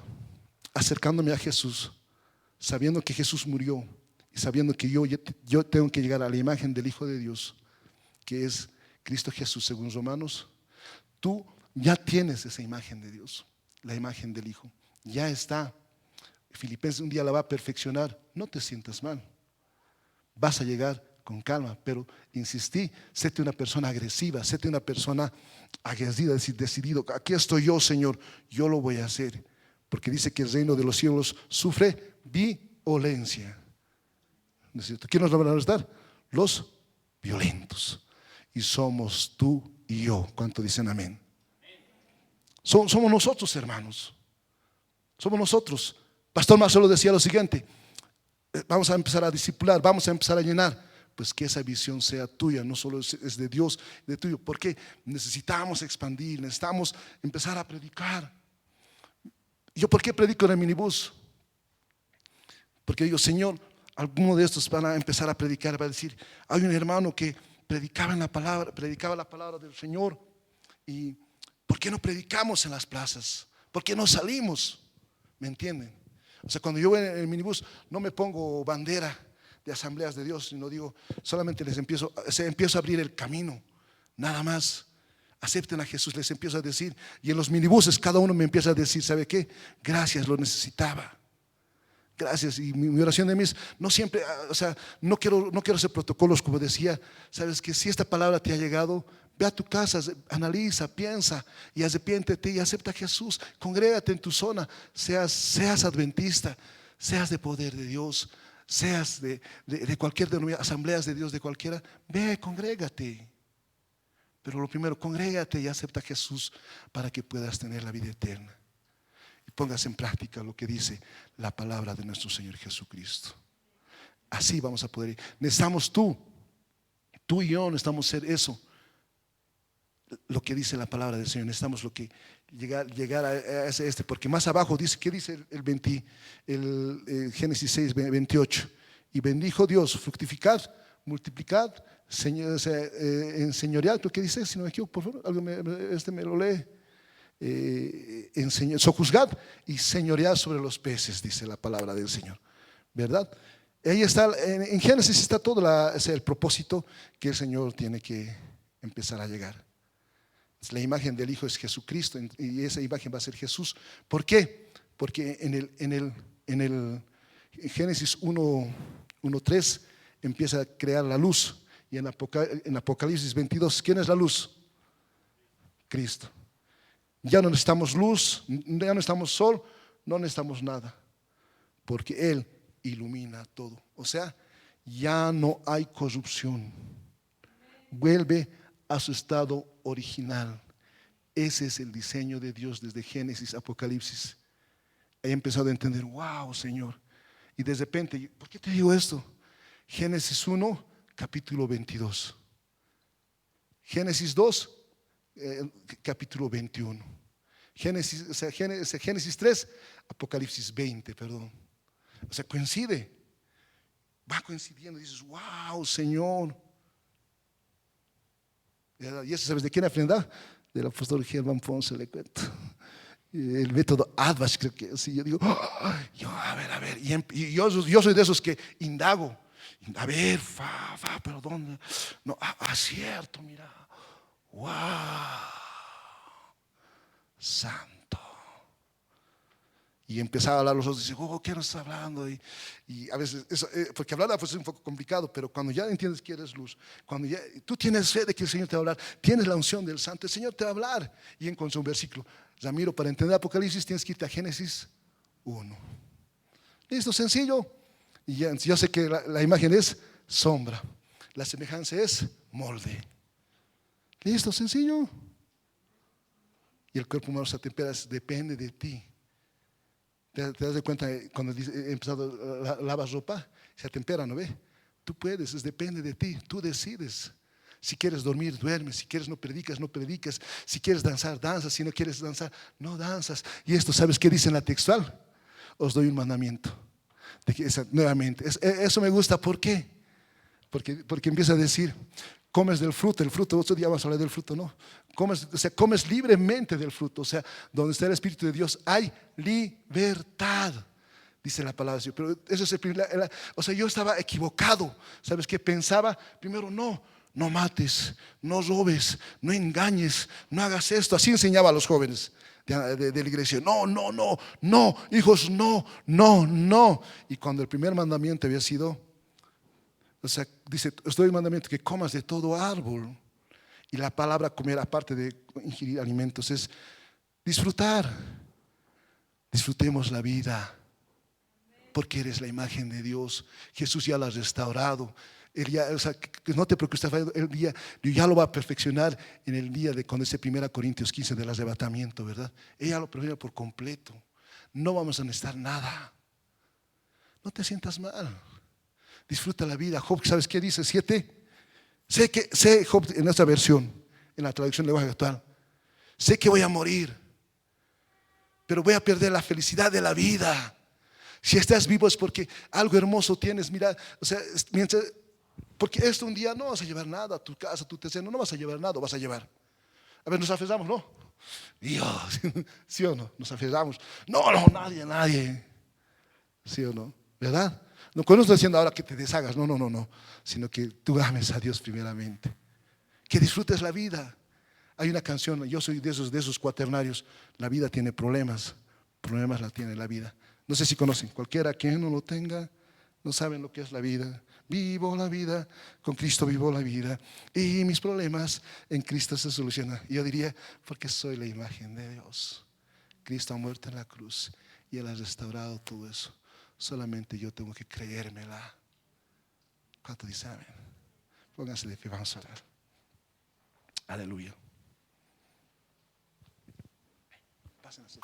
acercándome a Jesús, sabiendo que Jesús murió, y sabiendo que yo tengo que llegar a la imagen del Hijo de Dios, que es Cristo Jesús, según Romanos. Tú ya tienes esa imagen de Dios, la imagen del Hijo. Ya está. Filipenses un día la va a perfeccionar. No te sientas mal. Vas a llegar con calma, pero insistí, séte una persona agresiva, séte una persona agredida, decidido. Aquí estoy yo, Señor, yo lo voy a hacer. Porque dice que el reino de los cielos sufre violencia. ¿No es cierto? ¿Quién nos lo van a arrestar? Los violentos. Y somos tú y yo. ¿Cuánto dicen amén? Somos nosotros, hermanos. Somos nosotros. Pastor Marcelo decía lo siguiente: vamos a empezar a discipular, vamos a empezar a llenar. Pues que esa visión sea tuya, no solo es de Dios, de tuyo. Porque necesitamos expandir, necesitamos empezar a predicar. ¿Yo por qué predico en el minibús? Porque digo: Señor, alguno de estos van a empezar a predicar, va a decir: hay un hermano que predicaba la palabra del Señor, y ¿por qué no predicamos en las plazas? ¿Por qué no salimos? ¿Me entienden? O sea, cuando yo voy en el minibús, no me pongo bandera de Asambleas de Dios, sino digo, solamente empiezo a abrir el camino, nada más. Acepten a Jesús, les empiezo a decir. Y en los minibuses cada uno me empieza a decir: ¿sabe qué? Gracias, lo necesitaba. Gracias. Y mi oración de mí es: no siempre, o sea, no quiero hacer protocolos, como decía. Sabes que si esta palabra te ha llegado, ve a tu casa, analiza, piensa y arrepiéntete y acepta a Jesús. Congrégate en tu zona, seas adventista, seas de Poder de Dios, seas de cualquier denominación, Asambleas de Dios, de cualquiera. Ve, congrégate. Pero lo primero, congrégate y acepta a Jesús para que puedas tener la vida eterna. Y pongas en práctica lo que dice la palabra de nuestro Señor Jesucristo. Así vamos a poder. Necesitamos tú y yo necesitamos ser eso. Lo que dice la palabra del Señor. Necesitamos llegar a ese, porque más abajo dice, ¿qué dice el Génesis 6, 28? Y bendijo Dios: fructificad, multiplicad, enseñoread. ¿Qué dice? Si no me equivoco, por favor, me lo lee. Sojuzgad y señoread sobre los peces, dice la palabra del Señor, ¿verdad? Ahí está, en Génesis está todo el propósito que el Señor tiene que empezar a llegar. La imagen del Hijo es Jesucristo, y esa imagen va a ser Jesús. ¿Por qué? Porque en el Génesis 1:3 empieza a crear la luz, Y en Apocalipsis 22, ¿quién es la luz? Cristo. Ya no necesitamos luz, ya no necesitamos sol, no necesitamos nada, porque Él ilumina todo. O sea, ya no hay corrupción. Vuelve a su estado original. Ese es el diseño de Dios desde Génesis, Apocalipsis. He empezado a entender, wow, Señor. Y de repente, ¿por qué te digo esto? Génesis 1, capítulo 22. Génesis 2, capítulo 21. Génesis 3, Apocalipsis 20, perdón. O sea, coincide. Va coincidiendo y dices, wow, Señor. Y eso, ¿sabes de quién aprendí? Del apóstol Germán Ponce, le cuento. El método Advash, creo que sí. Yo digo, a ver. Y yo soy de esos que indago. A ver, pero ¿dónde? No, cierto, mira. Wow. Santo. Y empezaba a hablar los otros y dice, ¿qué nos está hablando? Y a veces, porque hablar pues es un poco complicado, pero cuando ya entiendes que eres luz, cuando ya tú tienes fe de que el Señor te va a hablar, tienes la unción del Santo, el Señor te va a hablar. Y encontré un versículo, Ramiro, para entender Apocalipsis tienes que irte a Génesis 1. Listo, sencillo. Y ya, yo sé que la imagen es sombra, la semejanza es molde. Listo, sencillo. Y el cuerpo humano se atempera, depende de ti. ¿Te das de cuenta cuando he empezado lavas ropa? Se atempera, ¿no ve? Tú puedes, depende de ti, tú decides. Si quieres dormir, duermes. Si quieres no predicas, no predicas. Si quieres danzar, danzas. Si no quieres danzar, no danzas. Y esto, ¿sabes qué dice en la textual? Os doy un mandamiento. Nuevamente, eso me gusta. ¿Por qué? Porque empieza a decir, comes del fruto, el fruto, otro día vamos a hablar del fruto, ¿no? Comes libremente del fruto, o sea, donde está el Espíritu de Dios hay libertad, dice la palabra de Dios. Pero eso es o sea, yo estaba equivocado, ¿sabes qué? Pensaba, primero, no mates, no robes, no engañes, no hagas esto, así enseñaba a los jóvenes de la iglesia, no, hijos, no. Y cuando el primer mandamiento había sido, o sea, dice, os doy el mandamiento que comas de todo árbol. Y la palabra comer, aparte de ingerir alimentos, es disfrutar. Disfrutemos la vida, porque eres la imagen de Dios. Jesús ya la ha restaurado. O sea, que no te preocupes, el día ya lo va a perfeccionar en el día de cuando ese 1 Corintios 15 del arrebatamiento, ¿verdad? Ella lo perfecciona por completo. No vamos a necesitar nada. No te sientas mal. Disfruta la vida. Job, ¿sabes qué dice? 7. Sé, Job, en esta versión, en la traducción del lenguaje actual, sé que voy a morir, pero voy a perder la felicidad de la vida. Si estás vivo es porque algo hermoso tienes. Mira, o sea, porque esto un día no vas a llevar nada a tu casa, a tu terreno, no vas a llevar nada, vas a llevar. A ver, nos aferramos, ¿no? Dios, ¿sí o no? Nos aferramos. No, nadie. ¿Sí o no? ¿Verdad? No estoy diciendo ahora que te deshagas, no, sino que tú ames a Dios primeramente, que disfrutes la vida. Hay una canción, yo soy de esos cuaternarios, la vida tiene problemas la tiene la vida. No sé si conocen, cualquiera que no lo tenga, no saben lo que es la vida. Vivo la vida, con Cristo vivo la vida, y mis problemas en Cristo se solucionan. Yo diría, porque soy la imagen de Dios. Cristo ha muerto en la cruz y Él ha restaurado todo eso. Solamente yo tengo que creérmela. ¿Cuánto dicen amén? Pónganse de pie, vamos a orar. Aleluya. Pásense.